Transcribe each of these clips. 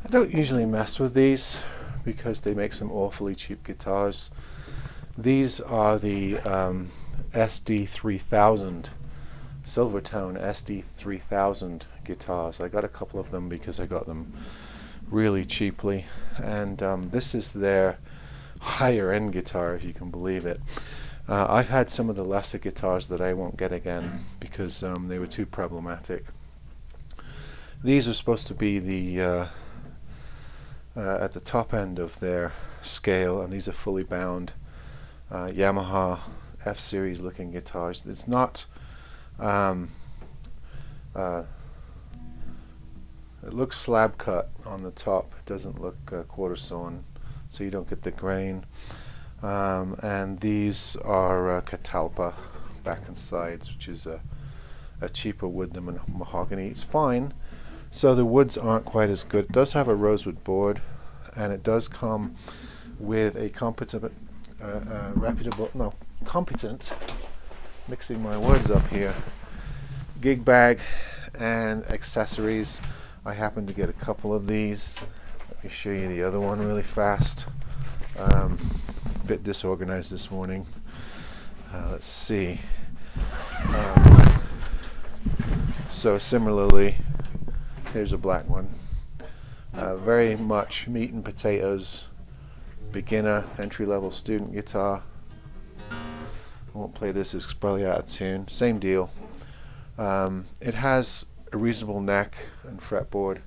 I don't usually mess with these because they make some awfully cheap guitars. These are the SD3000 Silvertone SD3000 guitars. I got a couple of them because I got them really cheaply, and this is their higher end guitar, if you can believe it. I've had some of the lesser guitars that I won't get again because they were too problematic. These are supposed to be the at the top end of their scale, and these are fully bound Yamaha F-series looking guitars. It's not it looks slab cut on the top. It doesn't look quarter sawn, so you don't get the grain. And these are catalpa back and sides, which is a cheaper wood than mahogany. It's fine, so the woods aren't quite as good. It does have a rosewood board, and it does come with a competent, mixing my words up here, gig bag and accessories. I happen to get a couple of these. Let me show you the other one really fast. A bit disorganized this morning. Let's see. So similarly, here's a black one. Very much meat and potatoes, beginner, entry-level student guitar. I won't play this, it's probably out of tune. Same deal. It has a reasonable neck and fretboard.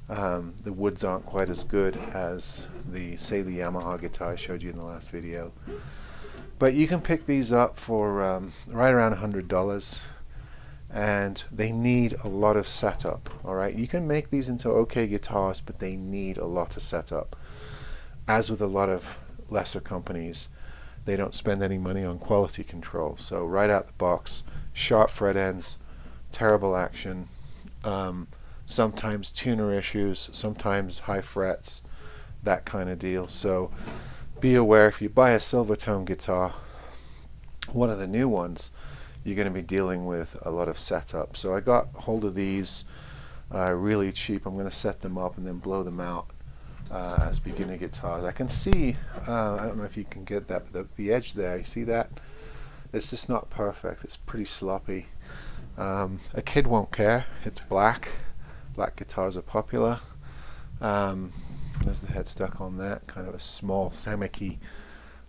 The woods aren't quite as good as the Yamaha guitar I showed you in the last video. But you can pick these up for right around $100, and they need a lot of setup. Alright, you can make these into okay guitars, but they need a lot of setup. As with a lot of lesser companies, they don't spend any money on quality control. So right out the box, sharp fret ends, terrible action, sometimes tuner issues, sometimes high frets, that kind of deal. So be aware, if you buy a Silvertone guitar, one of the new ones, you're going to be dealing with a lot of setup. So I got hold of these really cheap. I'm going to set them up and then blow them out as beginner guitars. I can see, I don't know if you can get that, but the edge there, you see that? It's just not perfect. It's pretty sloppy. A kid won't care. It's black. Black guitars are popular. There's the headstock on that. Kind of a small Samick-y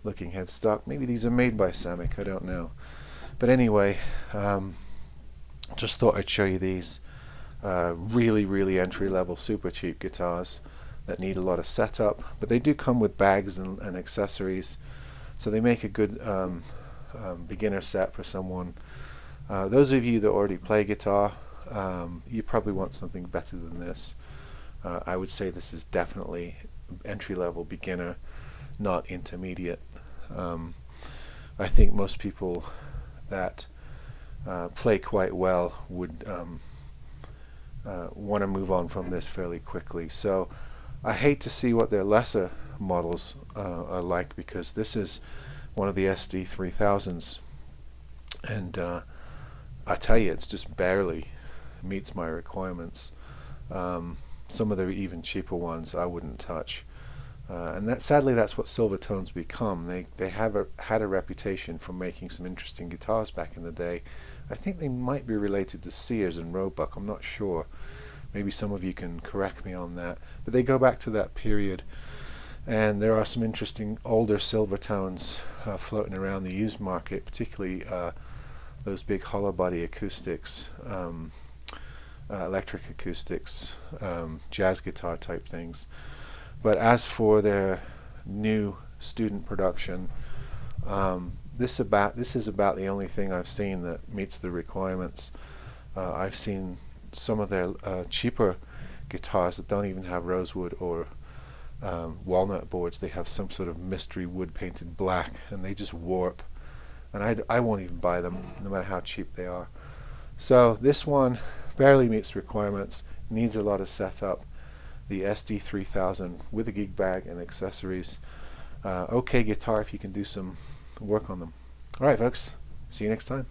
looking headstock. Maybe these are made by Samick, I don't know. But anyway, just thought I'd show you these really entry-level, super cheap guitars that need a lot of setup. But they do come with bags and accessories, so they make a good beginner set for someone. Those of you that already play guitar, you probably want something better than this. I would say this is definitely entry-level beginner, not intermediate. I think most people that play quite well would want to move on from this fairly quickly. So I hate to see what their lesser models are like, because this is one of the SD3000s, and I tell you, it's just barely meets my requirements. Some of the even cheaper ones I wouldn't touch, and sadly that's what Silvertone's become. They have had a reputation for making some interesting guitars back in the day. I think they might be related to Sears and Roebuck. I'm not sure. Maybe some of you can correct me on that. But they go back to that period, and there are some interesting older Silvertones floating around the used market, particularly those big hollow body acoustics, electric acoustics, jazz guitar type things. But as for their new student production, this is about the only thing I've seen that meets the requirements. I've seen some of their cheaper guitars that don't even have rosewood or walnut boards. They have some sort of mystery wood painted black, and they just warp, and I won't even buy them no matter how cheap they are. So this one barely meets requirements, needs a lot of setup. The SD3000 with a gig bag and accessories. Okay guitar if you can do some work on them. Alright folks, see you next time.